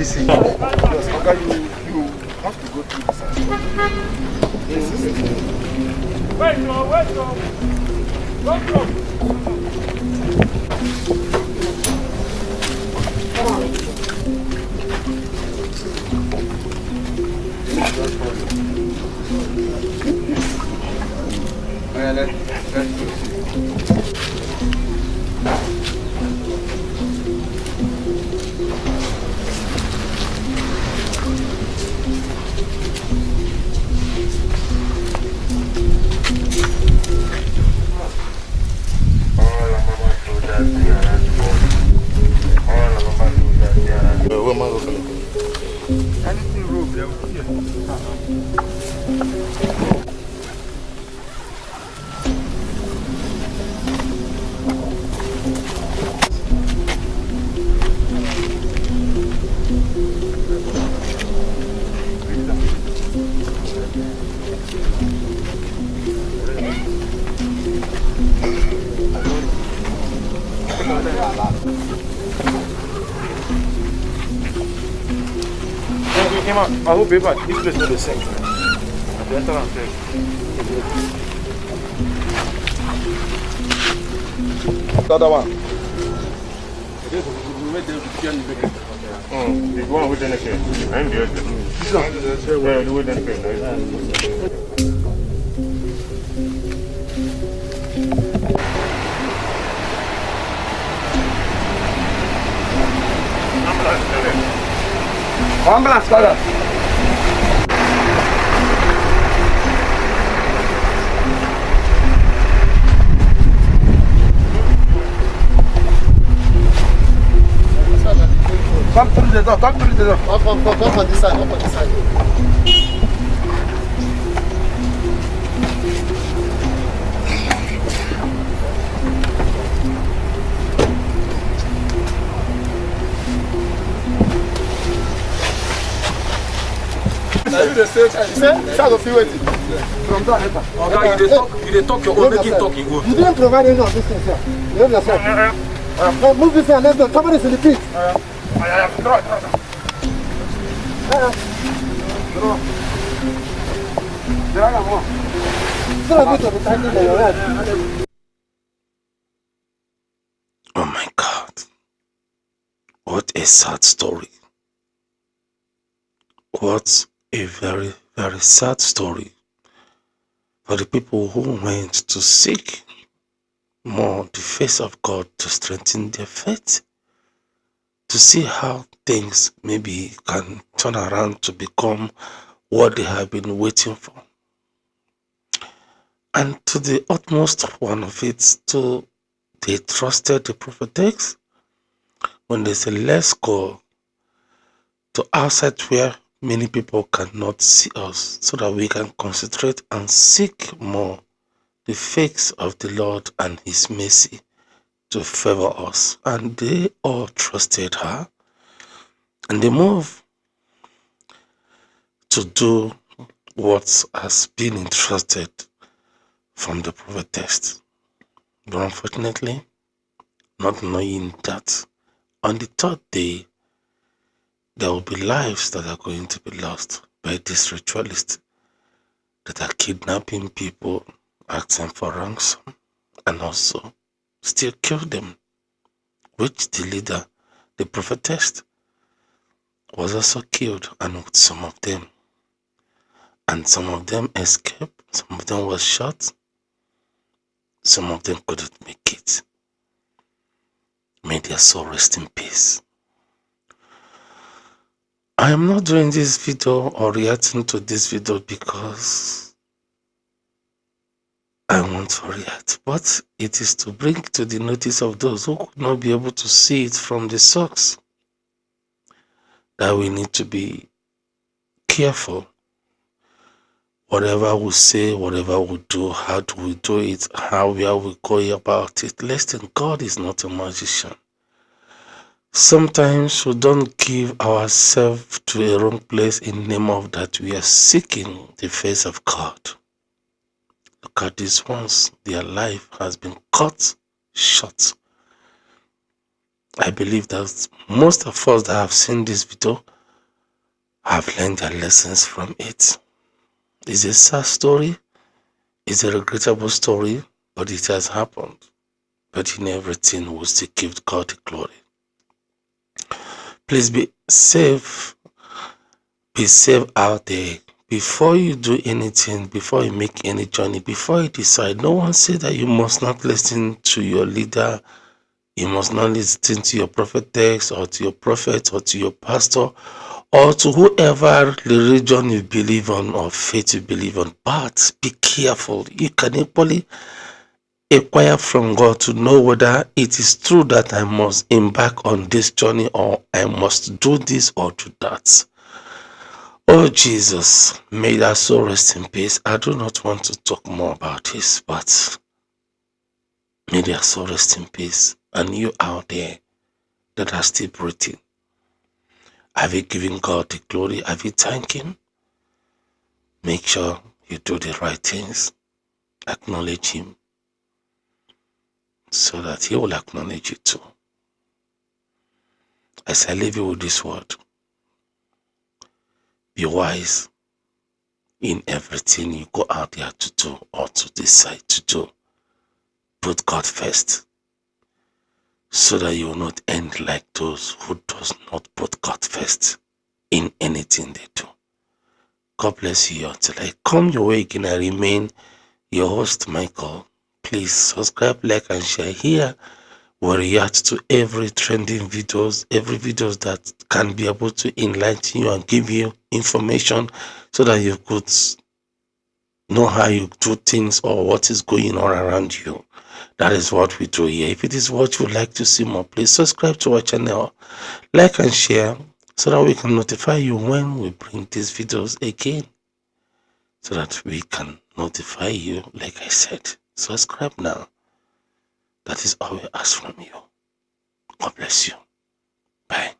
this thing. Yes, okay, you have to go through this. Wait, no. Go. Let's go. Anything rope, yeah. Came out. I hope this place is not the same. The enter and take. The other one. The one with the neck. I'm the other. The with the neck. Ambulance, brother. Come through the door, come through the door. Come on this side, come on this side. You the same time. You say, of you waiting. From that enter. Okay, you talk your own, make it talk, you go. You didn't provide any of these things here. You have yourself. Now move this here and let's go. Somebody's in the pit. Oh my God. What a sad story. What a very, very sad story for the people who went to seek more the face of God to strengthen their faith, to see how things maybe can turn around to become what they have been waiting for. And to the utmost one of it, they trusted the prophetess when they say, let's go to outside where many people cannot see us, so that we can concentrate and seek more the face of the Lord and his mercy to favor us. And they all trusted her, and they moved to do what has been entrusted from the prophetess. But unfortunately, not knowing that on the third day, there will be lives that are going to be lost by these ritualists that are kidnapping people, asking for ransom, and also still kill them, which the leader, the prophetess, was also killed, and with some of them. And some of them escaped, some of them was shot, some of them couldn't make it. May their soul rest in peace. I am not doing this video or reacting to this video because I want to react, but it is to bring to the notice of those who could not be able to see it from the source that we need to be careful. Whatever we say, whatever we do, how do we do it, how we go about it. Listen, God is not a magician. Sometimes we don't give ourselves to a wrong place in the name of that we are seeking the face of God. Look at these ones, their life has been cut short. I believe that most of us that have seen this video have learned their lessons from it. It's a sad story, it's a regrettable story, but it has happened. But in everything, we still give God the glory. Please be safe. Be safe out there. Before you do anything, before you make any journey, before you decide, no one said that you must not listen to your leader. You must not listen to your prophetess or to your prophet or to your pastor or to whoever religion you believe on or faith you believe on. But be careful. You can equally inquire from God to know whether it is true that I must embark on this journey or I must do this or do that. Oh Jesus, may that soul rest in peace. I do not want to talk more about this, but may their soul rest in peace. And you out there that are still breathing, have you given God the glory? Have you thanked Him? Make sure you do the right things. Acknowledge Him so that He will acknowledge you too. As I leave you with this word, be wise in everything you go out there to do or to decide to do. Put God first, so that you will not end like those who does not put God first in anything they do. God bless you until I come your way again. I remain your host, Michael. Please subscribe, like, and share. Here we react to every trending videos, every videos that can be able to enlighten you and give you information so that you could know how you do things or what is going on around you. That is what we do here. If it is what you would like to see more, please subscribe to our channel, like and share so that we can notify you when we bring these videos again. So that we can notify you, like I said. Subscribe now. That is all we ask from you. God bless you. Bye.